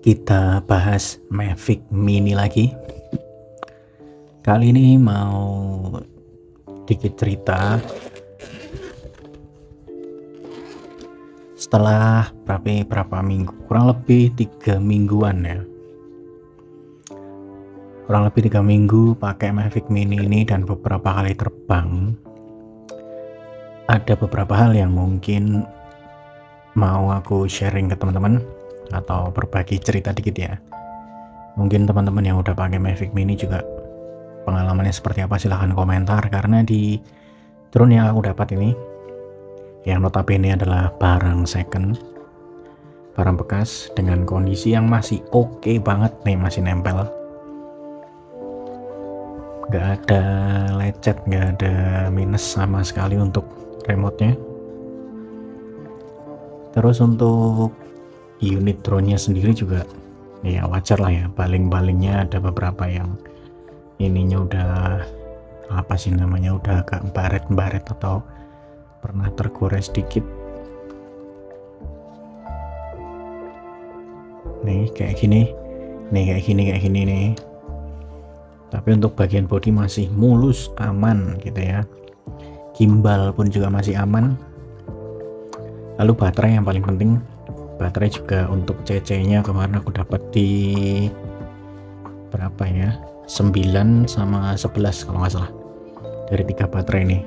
Kita bahas Mavic Mini lagi. Kali ini mau dikit cerita. Setelah berapa minggu, kurang lebih 3 mingguan ya. Kurang lebih 3 minggu pakai Mavic Mini ini dan beberapa kali terbang. Ada beberapa hal yang mungkin mau aku sharing ke teman-teman atau berbagi cerita dikit ya. Mungkin teman-teman yang udah pakai Mavic Mini juga pengalamannya seperti apa, silahkan komentar. Karena di drone yang aku dapat ini, yang notabene adalah barang second, barang bekas dengan kondisi yang masih oke banget nih, masih nempel, nggak ada lecet, nggak ada minus sama sekali untuk remote-nya. Terus untuk unit drone-nya sendiri juga ya wajar lah ya, baling-balingnya ada beberapa yang ininya udah apa sih namanya, udah agak baret-baret atau pernah tergores sedikit nih, kayak gini nih. Tapi untuk bagian bodi masih mulus, aman gitu ya. Gimbal pun juga masih aman. Lalu baterai yang paling penting, baterai juga untuk CC-nya kemarin aku dapat di berapa ya, 9 sama 11 kalau nggak salah, dari 3 baterai ini.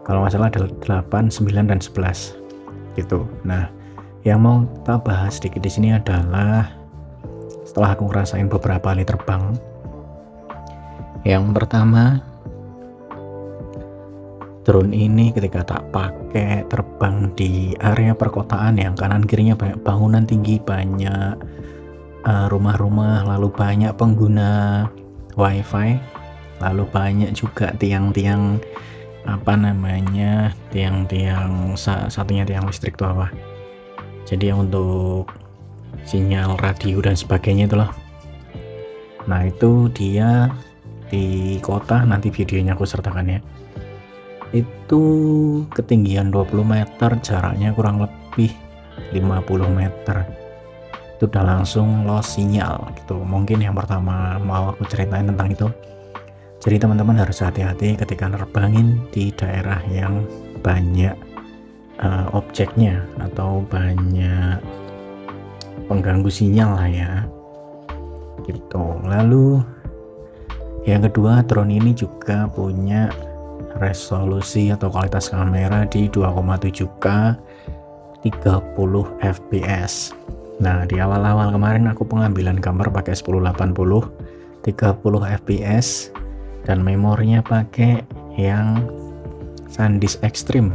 Kalau nggak salah ada 8, 9 dan 11 gitu. Nah, yang mau kita bahas sedikit di sini adalah setelah aku ngerasain beberapa kali terbang. Yang pertama, drone ini ketika tak pakai terbang di area perkotaan yang kanan kirinya banyak bangunan tinggi, banyak rumah-rumah, lalu banyak pengguna wifi, lalu banyak juga tiang-tiang satunya tiang listrik tuh apa, jadi yang untuk sinyal radio dan sebagainya itu loh. Nah itu dia di kota, nanti videonya aku sertakan ya. Itu ketinggian 20 meter, jaraknya kurang lebih 50 meter. Itu udah langsung lost sinyal gitu. Mungkin yang pertama mau aku ceritain tentang itu. Jadi teman-teman harus hati-hati ketika nerbangin di daerah yang banyak objeknya atau banyak pengganggu sinyal lah ya gitu. Lalu yang kedua, drone ini juga punya resolusi atau kualitas kamera di 2,7K 30 fps. Nah di awal-awal kemarin aku pengambilan gambar pakai 1080 30 fps dan memorinya pakai yang SanDisk Extreme,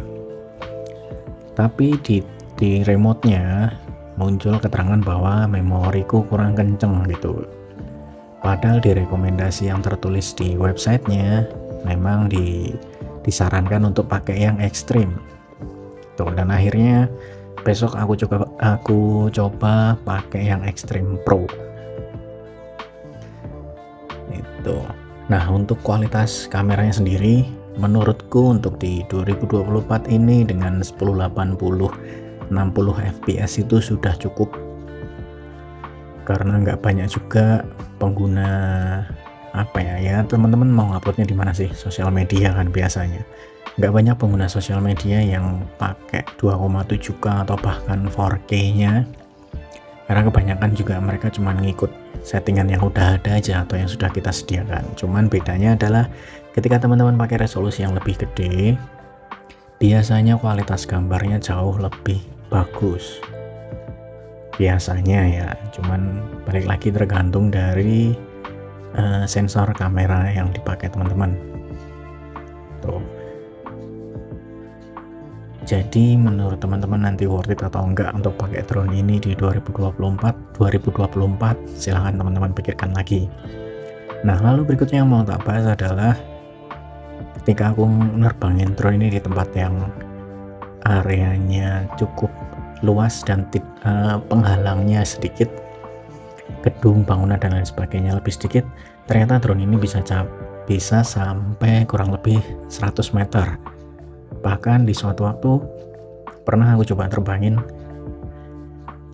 tapi di remote-nya muncul keterangan bahwa memoriku kurang kenceng gitu. Padahal di rekomendasi yang tertulis di websitenya memang disarankan untuk pakai yang ekstrim tuh. Dan akhirnya besok aku coba pakai yang ekstrim pro itu. Nah untuk kualitas kameranya sendiri, menurutku untuk di 2024 ini dengan 1080 60 fps itu sudah cukup, karena nggak banyak juga pengguna teman-teman mau uploadnya di mana sih, sosial media kan biasanya. Nggak banyak pengguna sosial media yang pakai 2,7K atau bahkan 4K nya, karena kebanyakan juga mereka cuma ngikut settingan yang udah ada aja atau yang sudah kita sediakan. Cuman bedanya adalah ketika teman-teman pakai resolusi yang lebih gede, biasanya kualitas gambarnya jauh lebih bagus biasanya ya. Cuman balik lagi tergantung dari sensor kamera yang dipakai teman-teman tuh. Jadi menurut teman-teman nanti worth it atau enggak untuk pakai drone ini di 2024, silahkan teman-teman pikirkan lagi. Nah lalu berikutnya yang mau tak bahas adalah ketika aku nerbangin drone ini di tempat yang areanya cukup luas dan penghalangnya sedikit, gedung, bangunan dan lain sebagainya lebih sedikit, ternyata drone ini bisa sampai kurang lebih 100 meter. Bahkan di suatu waktu pernah aku coba terbangin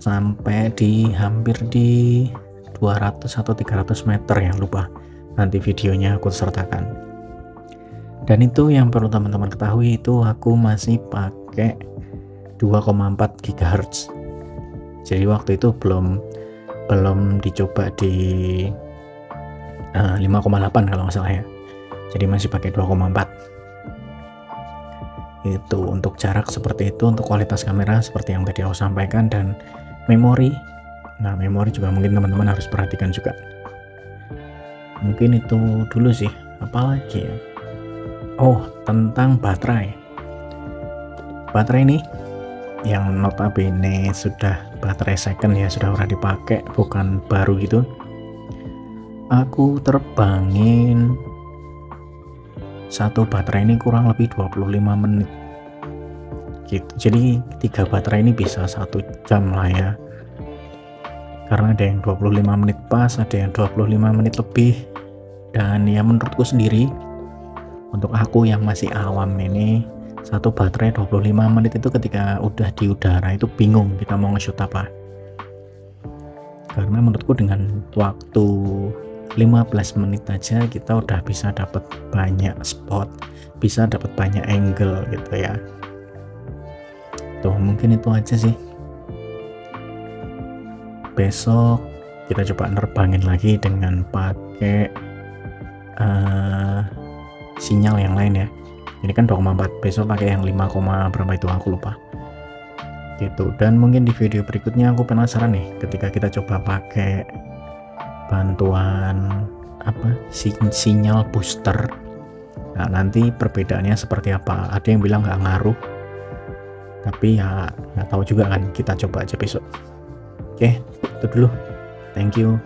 sampai di hampir di 200 atau 300 meter ya, lupa, nanti videonya aku sertakan. Dan itu yang perlu teman-teman ketahui, itu aku masih pakai 2,4 GHz. Jadi waktu itu belum dicoba di 5,8 kalau nggak salah ya. Jadi masih pakai 2,4. Itu untuk jarak seperti itu, untuk kualitas kamera seperti yang tadi aku sampaikan, dan memori. Nah, memori juga mungkin teman-teman harus perhatikan juga. Mungkin itu dulu sih. Apalagi ya? Oh, tentang baterai. Baterai ini yang notabene sudah baterai second ya, sudah pernah dipakai, bukan baru gitu. Aku terbangin satu baterai ini kurang lebih 25 menit gitu. Jadi 3 baterai ini bisa 1 jam lah ya, karena ada yang 25 menit pas, ada yang 25 menit lebih. Dan ya menurutku sendiri, untuk aku yang masih awam ini, satu baterai 25 menit itu ketika udah di udara itu bingung kita mau nge-shoot apa. Karena menurutku dengan waktu 15 menit aja kita udah bisa dapat banyak spot, bisa dapat banyak angle gitu ya. Tuh, mungkin itu aja sih. Besok kita coba nerbangin lagi dengan pakai sinyal yang lain ya. Ini kan 2,4, besok pakai yang 5, berapa itu aku lupa gitu. Dan mungkin di video berikutnya aku penasaran nih, ketika kita coba pakai bantuan sinyal booster, nah nanti perbedaannya seperti apa. Ada yang bilang nggak ngaruh, tapi ya nggak tahu juga kan, kita coba aja besok. Oke, itu dulu, thank you.